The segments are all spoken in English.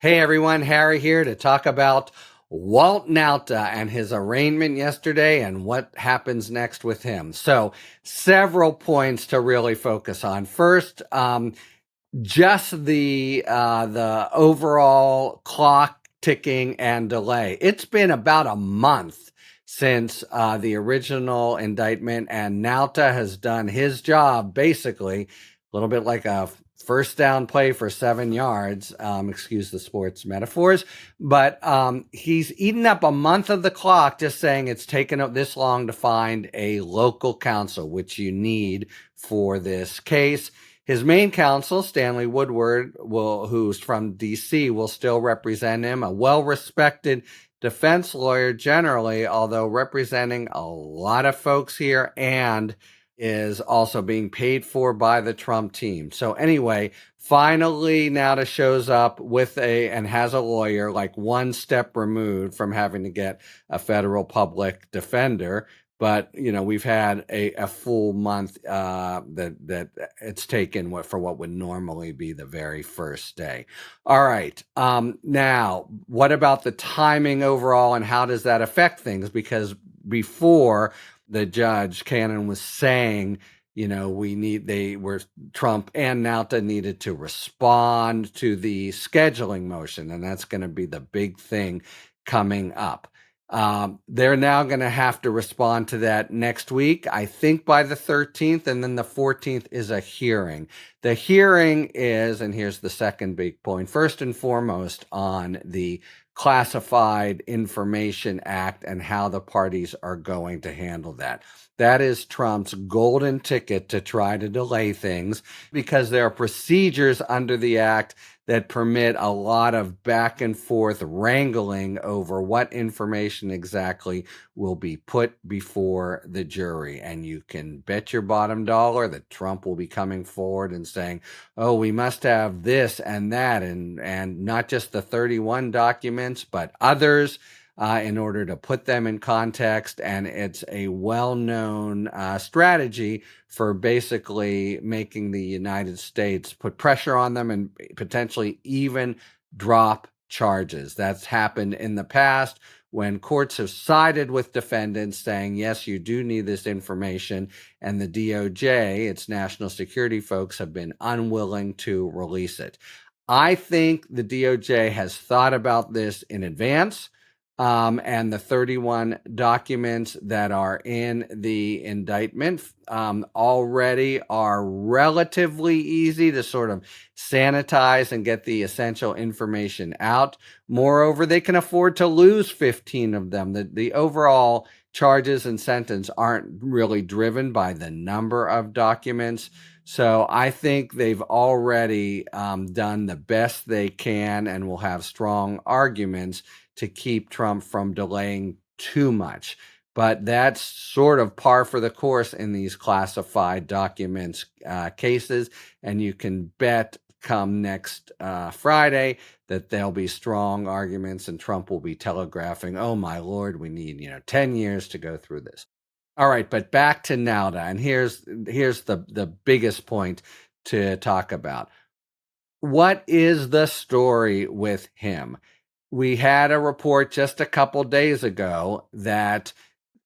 Hey everyone, Harry here to talk about Walt Nauta and his arraignment yesterday and what happens next with him. So, several points to really focus on. First, just the overall clock ticking and delay. It's been about a month since the original indictment, and Nauta has done his job basically, a little bit like a first down play for 7 yards. Excuse the sports metaphors, but he's eaten up a month of the clock just saying it's taken this long to find a local counsel, which you need for this case. His main counsel, Stanley Woodward, who's from D.C., will still represent him, a well-respected defense lawyer generally, although representing a lot of folks here and is also being paid for by the Trump team. So anyway, finally Nauta shows up and has a lawyer like one step removed from having to get a federal public defender. But, we've had a full month that it's taken for what would normally be the very first day. All right. Now, what about the timing overall and how does that affect things? Because before the judge, Cannon, was saying, Trump and Nauta needed to respond to the scheduling motion, and that's going to be the big thing coming up. They're now going to have to respond to that next week, I think by the 13th, and then the 14th is a hearing. The hearing is, and here's the second big point, first and foremost on the Classified Information Act and how the parties are going to handle that. That is Trump's golden ticket to try to delay things because there are procedures under the act that permit a lot of back and forth wrangling over what information exactly will be put before the jury. And you can bet your bottom dollar that Trump will be coming forward and saying, oh, we must have this and that, and not just the 31 documents, but others, in order to put them in context. And it's a well-known strategy for basically making the United States put pressure on them and potentially even drop charges. That's happened in the past when courts have sided with defendants saying, yes, you do need this information, and the DOJ, its national security folks, have been unwilling to release it. I think the DOJ has thought about this in advance. And the 31 documents that are in the indictment already are relatively easy to sort of sanitize and get the essential information out. Moreover, they can afford to lose 15 of them. The overall charges and sentence aren't really driven by the number of documents. So I think they've already done the best they can and will have strong arguments to keep Trump from delaying too much. But that's sort of par for the course in these classified documents cases. And you can bet come next Friday that there'll be strong arguments and Trump will be telegraphing, oh, my Lord, we need 10 years to go through this. All right, but back to Nauta. And here's the biggest point to talk about. What is the story with him? We had a report just a couple days ago that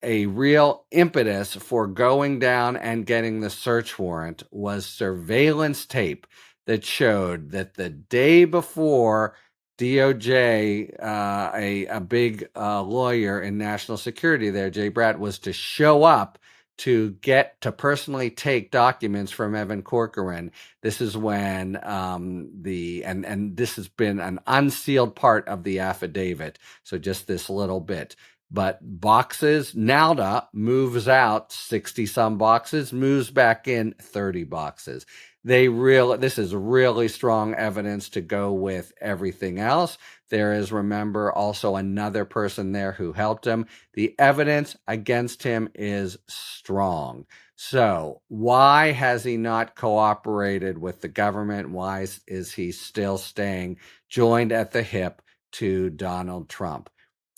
a real impetus for going down and getting the search warrant was surveillance tape that showed that the day before DOJ, a big lawyer in national security there, Jay Bratt, was to show up to get to personally take documents from Evan Corcoran. This is when and this has been an unsealed part of the affidavit. So just this little bit. But boxes, Nauta moves out 60 some boxes, moves back in 30 boxes. This is really strong evidence to go with everything else. There is, remember, also another person there who helped him. The evidence against him is strong. So why has he not cooperated with the government? Why is he still staying joined at the hip to Donald Trump?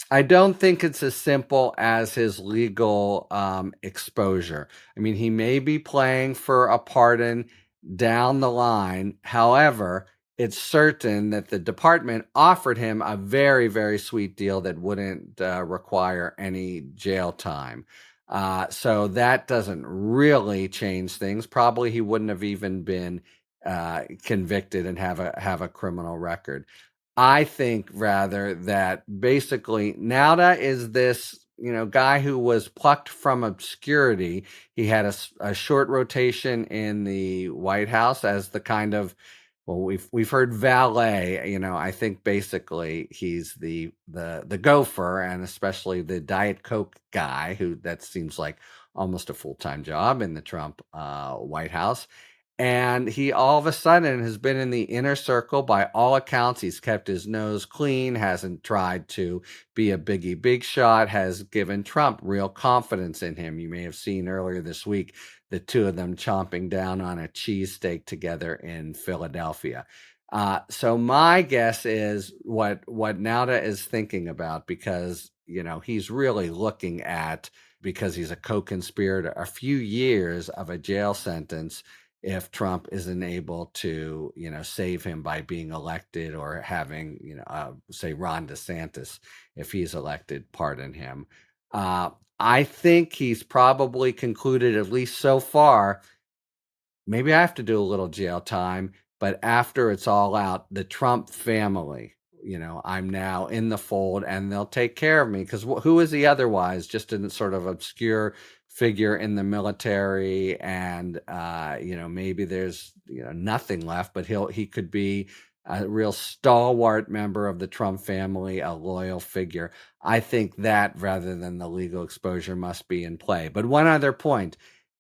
I don't think it's as simple as his legal exposure. I mean, he may be playing for a pardon down the line. However, it's certain that the department offered him a very, very sweet deal that wouldn't require any jail time. So that doesn't really change things. Probably he wouldn't have even been convicted and have a criminal record. I think rather that basically Nauta is this, guy who was plucked from obscurity. He had a short rotation in the White House as the kind of, well, we've heard valet. I think basically he's the gopher, and especially the Diet Coke guy, who that seems like almost a full-time job in the Trump White House. And he all of a sudden has been in the inner circle. By all accounts, he's kept his nose clean, hasn't tried to be a big shot, has given Trump real confidence in him. You may have seen earlier this week the two of them chomping down on a cheesesteak together in Philadelphia. So my guess is what Nauta is thinking about, because, he's really looking at, because he's a co-conspirator, a few years of a jail sentence if Trump isn't able to, save him by being elected, or having, say Ron DeSantis, if he's elected, pardon him. I think he's probably concluded, at least so far, maybe I have to do a little jail time, but after it's all out, the Trump family, I'm now in the fold and they'll take care of me, because who is he otherwise? Just a sort of obscure figure in the military, and maybe there's nothing left, but he could be a real stalwart member of the Trump family, a loyal figure. I think that rather than the legal exposure must be in play. But one other point,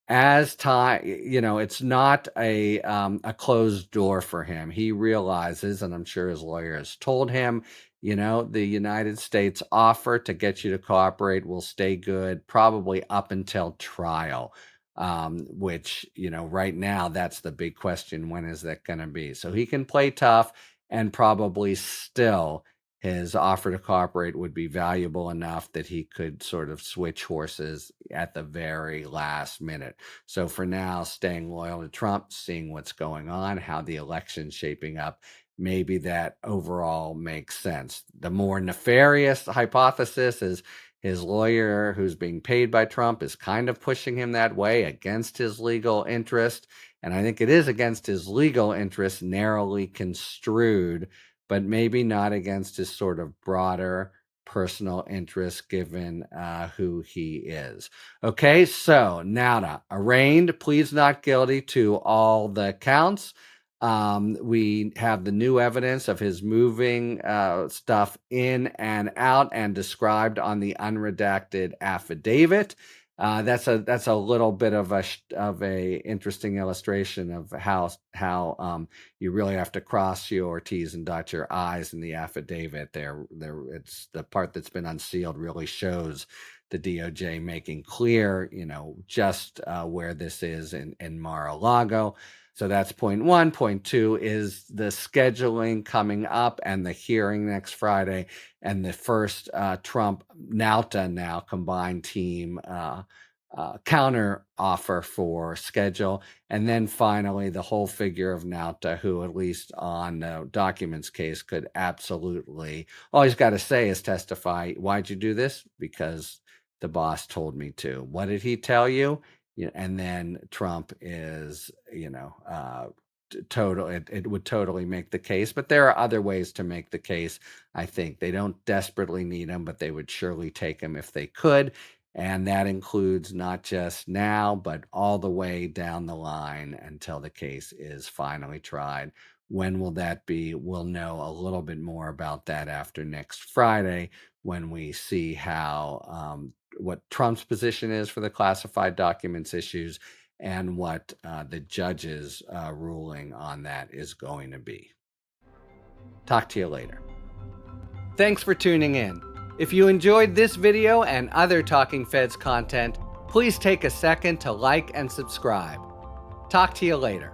as time, it's not a closed door for him. He realizes, and I'm sure his lawyer has told him, the United States offer to get you to cooperate will stay good probably up until trial, which, right now, that's the big question. When is that going to be? So he can play tough, and probably still his offer to cooperate would be valuable enough that he could sort of switch horses at the very last minute. So for now, staying loyal to Trump, seeing what's going on, how the election's shaping up, maybe that overall makes sense. The more nefarious hypothesis is his lawyer, who's being paid by Trump, is kind of pushing him that way against his legal interest. And I think it is against his legal interest, narrowly construed, but maybe not against his sort of broader personal interest, given who he is. Okay, so Nauta, arraigned, pleads not guilty to all the counts. We have the new evidence of his moving stuff in and out, and described on the unredacted affidavit. That's a little bit of a interesting illustration of how you really have to cross your T's and dot your I's in the affidavit. It's the part that's been unsealed really shows the DOJ making clear, just where this is in Mar-a-Lago. So that's point one. Point two is the scheduling coming up and the hearing next Friday, and the first Trump Nauta now combined team counter offer for schedule. And then finally, the whole figure of Nauta, who at least on the documents case could absolutely, all he's got to say is testify. Why'd you do this? Because the boss told me to. What did he tell you? And then Trump is, total. It would totally make the case. But there are other ways to make the case. I think they don't desperately need him, but they would surely take him if they could. And that includes not just now, but all the way down the line until the case is finally tried. When will that be? We'll know a little bit more about that after next Friday, when we see how what Trump's position is for the classified documents issues, and what the judge's ruling on that is going to be. Talk to you later. Thanks for tuning in. If you enjoyed this video and other Talking Feds content, please take a second to like and subscribe. Talk to you later.